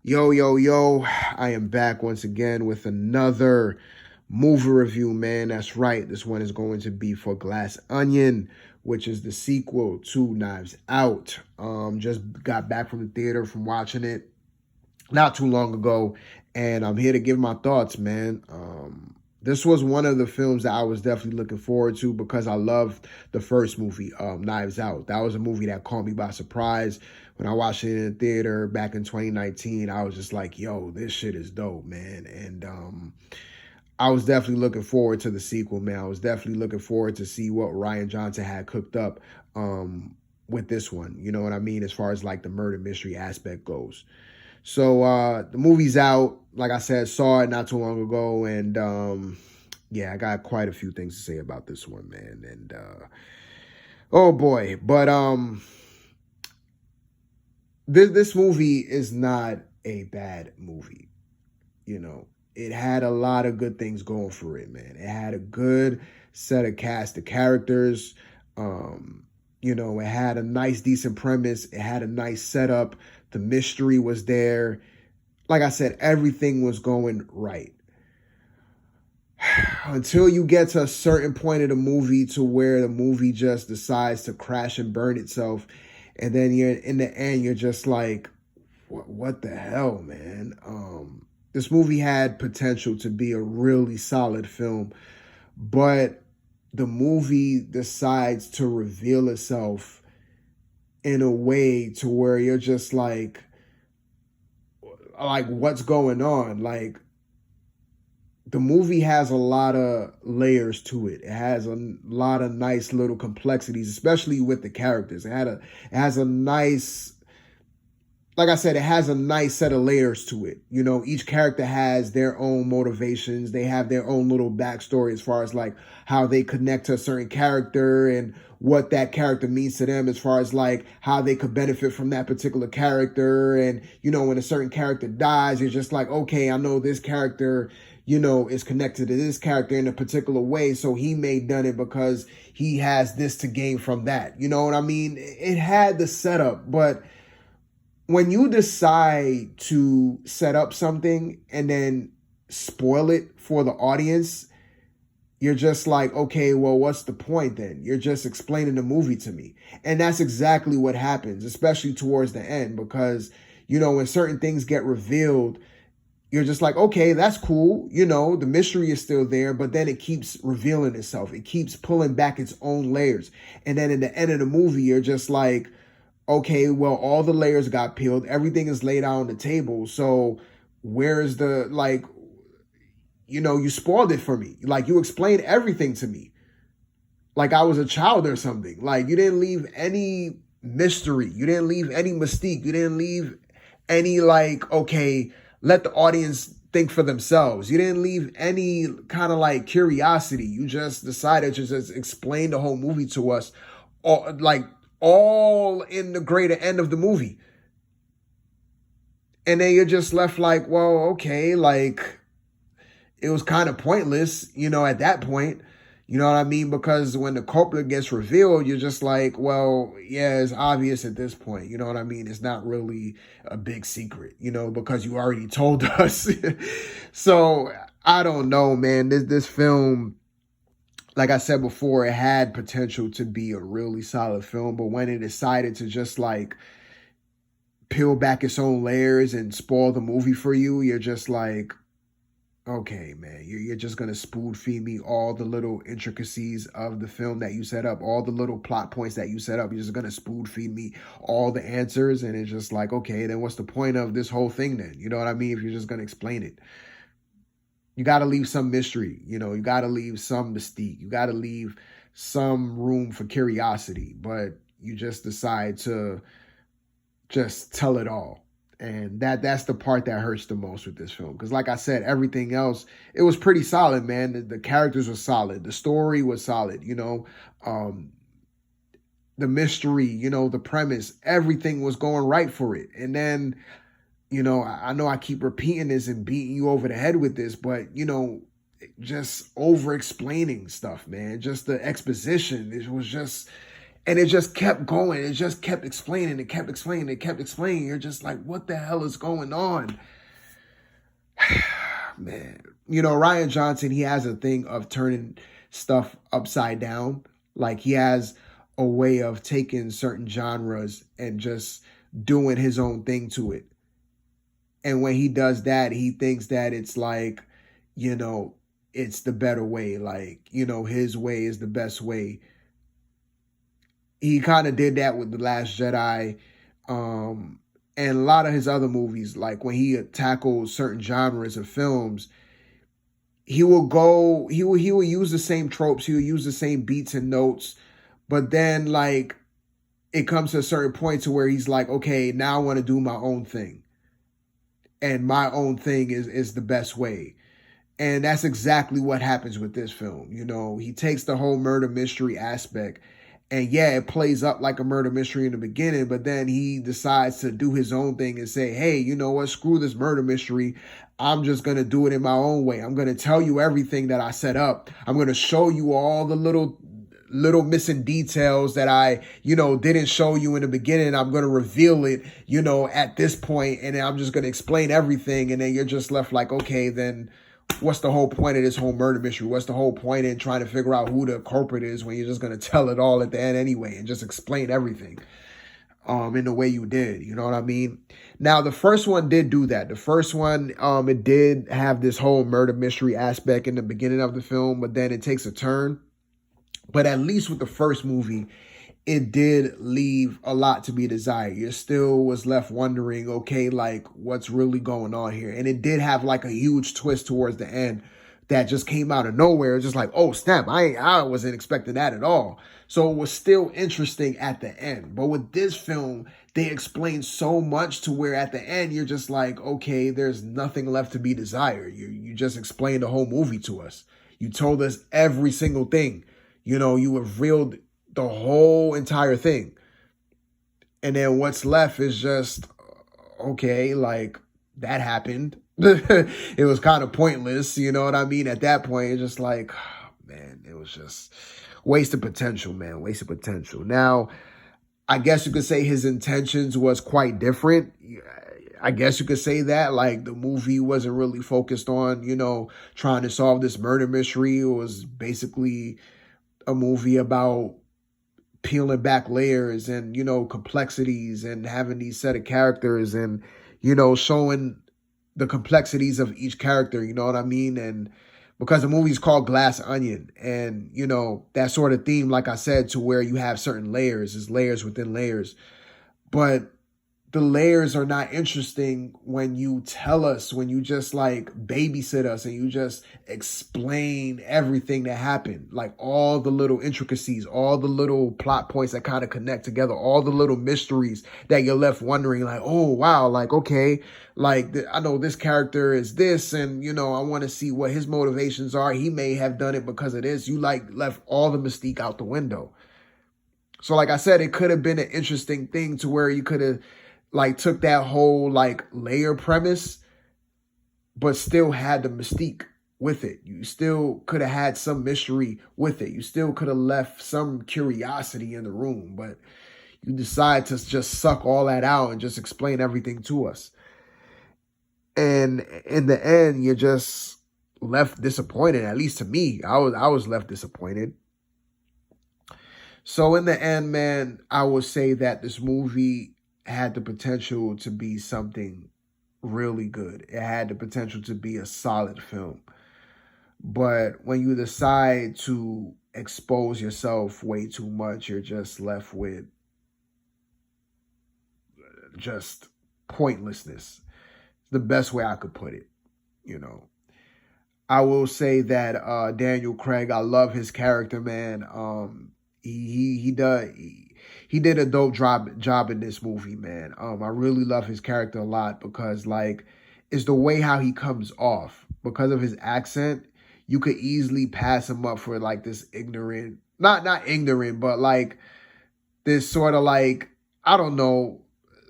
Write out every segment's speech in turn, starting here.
Yo, yo, yo, I am back once again with another movie review, man. That's right. This one is going to be for Glass Onion, which is the sequel to Knives Out. Just got back from the theater from watching it not too long ago, and I'm here to give my thoughts, man. This was one of the films that I was definitely looking forward to because I loved the first movie, Knives Out. That was a movie that caught me by surprise. When I watched it in the theater back in 2019, I was just like, yo, this shit is dope, man. And I was definitely looking forward to the sequel, man. I was definitely looking forward to see what Ryan Johnson had cooked up with this one. You know what I mean? As far as like the murder mystery aspect goes. So the movie's out. Like I said, saw it not too long ago, and yeah, I got quite a few things to say about this one, man. And oh boy, but this movie is not a bad movie. You know, it had a lot of good things going for it, man. It had a good set of cast of characters. It had a nice, decent premise. It had a nice setup. The mystery was there. Like I said, everything was going right. Until you get to a certain point of the movie to where the movie just decides to crash and burn itself. And then in the end, you're just like, what the hell, man? This movie had potential to be a really solid film, but the movie decides to reveal itself in a way to where you're just like what's going on? Like, the movie has a lot of layers to it. It has a lot of nice little complexities, especially with the characters. It has a nice, like I said, it has a nice set of layers to it. You know, each character has their own motivations. They have their own little backstory as far as like how they connect to a certain character and what that character means to them as far as like how they could benefit from that particular character. And, you know, when a certain character dies, you're just like, okay, I know this character, you know, is connected to this character in a particular way. So he may have done it because he has this to gain from that. You know what I mean? It had the setup, but when you decide to set up something and then spoil it for the audience, you're just like, okay, well, what's the point then? You're just explaining the movie to me. And that's exactly what happens, especially towards the end, because, you know, when certain things get revealed, you're just like, okay, that's cool. You know, the mystery is still there, but then it keeps revealing itself. It keeps pulling back its own layers. And then in the end of the movie, you're just like, okay, well, all the layers got peeled. Everything is laid out on the table. So where is the, like, you know, you spoiled it for me. Like, you explained everything to me. Like I was a child or something. Like, you didn't leave any mystery. You didn't leave any mystique. You didn't leave any, like, okay, let the audience think for themselves. You didn't leave any kind of like curiosity. You just decided to just explain the whole movie to us, all in the greater end of the movie. And then you're just left like, well, okay, like, it was kind of pointless, you know, at that point. You know what I mean? Because when the culprit gets revealed, you're just like, well, yeah, it's obvious at this point. You know what I mean? It's not really a big secret, you know, because you already told us. So I don't know, man. This film, like I said before, it had potential to be a really solid film. But when it decided to just like peel back its own layers and spoil the movie for you, you're just like, okay, man, you're just going to spoon feed me all the little intricacies of the film that you set up, all the little plot points that you set up. You're just going to spoon feed me all the answers. And it's just like, okay, then what's the point of this whole thing then? You know what I mean? If you're just going to explain it. You got to leave some mystery. You know, you got to leave some mystique. You got to leave some room for curiosity. But you just decide to just tell it all. And that's the part that hurts the most with this film. Because like I said, everything else, it was pretty solid, man. The characters were solid. The story was solid, you know. The mystery, you know, the premise, everything was going right for it. And then, you know, I know I keep repeating this and beating you over the head with this, but, you know, just over-explaining stuff, man. Just the exposition. It was just And it just kept going. It just kept explaining. It kept explaining. It kept explaining. You're just like, what the hell is going on? Man. You know, Rian Johnson, he has a thing of turning stuff upside down. Like, he has a way of taking certain genres and just doing his own thing to it. And when he does that, he thinks that it's like, you know, it's the better way. Like, you know, his way is the best way. He kind of did that with The Last Jedi, and a lot of his other movies. Like, when he tackles certain genres of films, he will use the same tropes, he will use the same beats and notes, but then, like, it comes to a certain point to where he's like, okay, now I want to do my own thing. And my own thing is the best way. And that's exactly what happens with this film. You know, he takes the whole murder mystery aspect, and yeah, it plays up like a murder mystery in the beginning, but then he decides to do his own thing and say, hey, you know what? Screw this murder mystery. I'm just going to do it in my own way. I'm going to tell you everything that I set up. I'm going to show you all the little missing details that I, you know, didn't show you in the beginning. I'm going to reveal it, you know, at this point, and then I'm just going to explain everything. And then you're just left like, okay, then what's the whole point of this whole murder mystery? What's the whole point in trying to figure out who the culprit is when you're just going to tell it all at the end anyway and just explain everything in the way you did? You know what I mean? Now, the first one did do that. The first one, it did have this whole murder mystery aspect in the beginning of the film, but then it takes a turn. But at least with the first movie, it did leave a lot to be desired. You still was left wondering, okay, like, what's really going on here? And it did have like a huge twist towards the end that just came out of nowhere. It's just like, oh snap, I wasn't expecting that at all. So it was still interesting at the end. But with this film, they explained so much to where at the end you're just like, okay, there's nothing left to be desired. You just explained the whole movie to us. You told us every single thing. You know, you revealed the whole entire thing. And then what's left is just, okay, like, that happened. It was kind of pointless, you know what I mean? At that point, it's just like, man, it was just wasted potential, man, wasted potential. Now, I guess you could say his intentions was quite different. I guess you could say that, like, the movie wasn't really focused on, you know, trying to solve this murder mystery. It was basically a movie about peeling back layers and, you know, complexities and having these set of characters and, you know, showing the complexities of each character, you know what I mean? And because the movie's called Glass Onion, and, you know, that sort of theme, like I said, to where you have certain layers, is layers within layers. But the layers are not interesting when you tell us, when you just like babysit us and you just explain everything that happened, like all the little intricacies, all the little plot points that kind of connect together, all the little mysteries that you're left wondering, like, oh, wow, like, okay, like, I know this character is this, and, you know, I want to see what his motivations are. He may have done it because of this. You like left all the mystique out the window. So like I said, it could have been an interesting thing to where you could have like took that whole like layer premise, but still had the mystique with it. You still could have had some mystery with it. You still could have left some curiosity in the room, but you decide to just suck all that out and just explain everything to us. And in the end, you're just left disappointed. At least to me, I was left disappointed. So in the end, man, I would say that this movie had the potential to be something really good. It had the potential to be a solid film. But when you decide to expose yourself way too much, you're just left with just pointlessness. The best way I could put it, you know. I will say that Daniel Craig, I love his character, man. He did a dope job in this movie, man. I really love his character a lot because, like, it's the way how he comes off. Because of his accent, you could easily pass him up for like this ignorant, not ignorant, but like this sort of like, I don't know,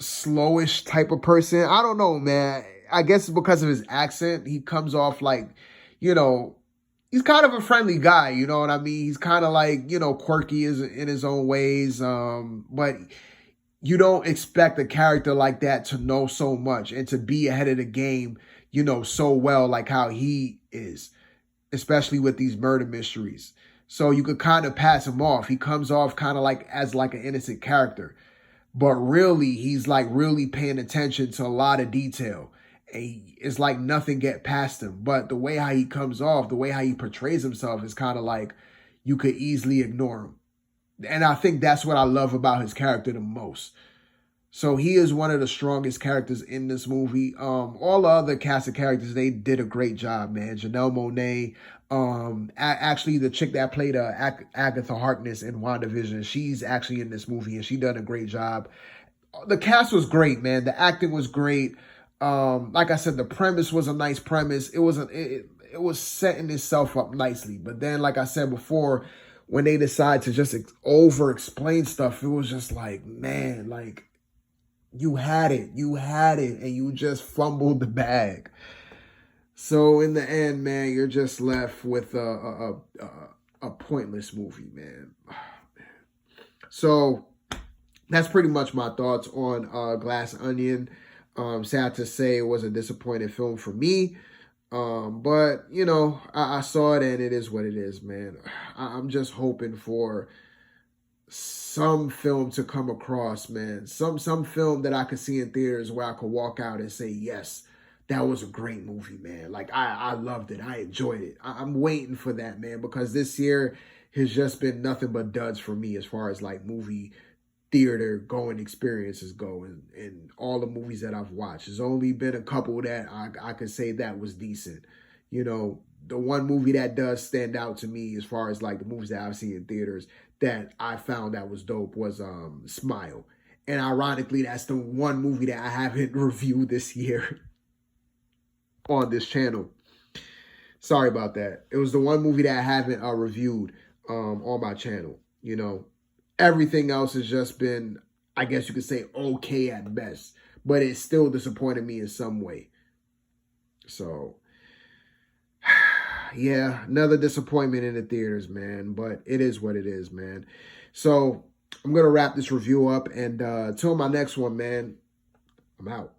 slowish type of person. I don't know, man. I guess it's because of his accent. He comes off like, you know, he's kind of a friendly guy, you know what I mean? He's kind of like, you know, quirky in his own ways, but you don't expect a character like that to know so much and to be ahead of the game, you know, so well like how he is, especially with these murder mysteries. So you could kind of pass him off. He comes off kind of like as like an innocent character, but really he's like really paying attention to a lot of detail. And it's like nothing get past him. But the way how he comes off, the way how he portrays himself is kind of like you could easily ignore him. And I think that's what I love about his character the most. So he is one of the strongest characters in this movie. All the other cast of characters, they did a great job, man. Janelle Monáe, actually the chick that played Agatha Harkness in WandaVision, she's actually in this movie and she done a great job. The cast was great, man. The acting was great. Like I said, the premise was a nice premise. It was setting itself up nicely. But then, like I said before, when they decide to just over-explain stuff, it was just like, man, like, you had it, and you just fumbled the bag. So in the end, man, you're just left with a pointless movie, man. So that's pretty much my thoughts on Glass Onion. Sad to say it was a disappointing film for me. But, you know, I saw it and it is what it is, man. I'm just hoping for some film to come across, man. Some film that I could see in theaters where I could walk out and say, yes, that was a great movie, man. Like, I loved it. I enjoyed it. I'm waiting for that, man, because this year has just been nothing but duds for me as far as, like, movie theater going experiences go, and all the movies that I've watched. There's only been a couple that I could say that was decent. You know, the one movie that does stand out to me as far as like the movies that I've seen in theaters that I found that was dope was Smile. And ironically, that's the one movie that I haven't reviewed this year on this channel. Sorry about that. It was the one movie that I haven't reviewed on my channel, you know. Everything else has just been, I guess you could say, okay at best. But it still disappointed me in some way. So, yeah, another disappointment in the theaters, man. But it is what it is, man. So, I'm going to wrap this review up. And till my next one, man, I'm out.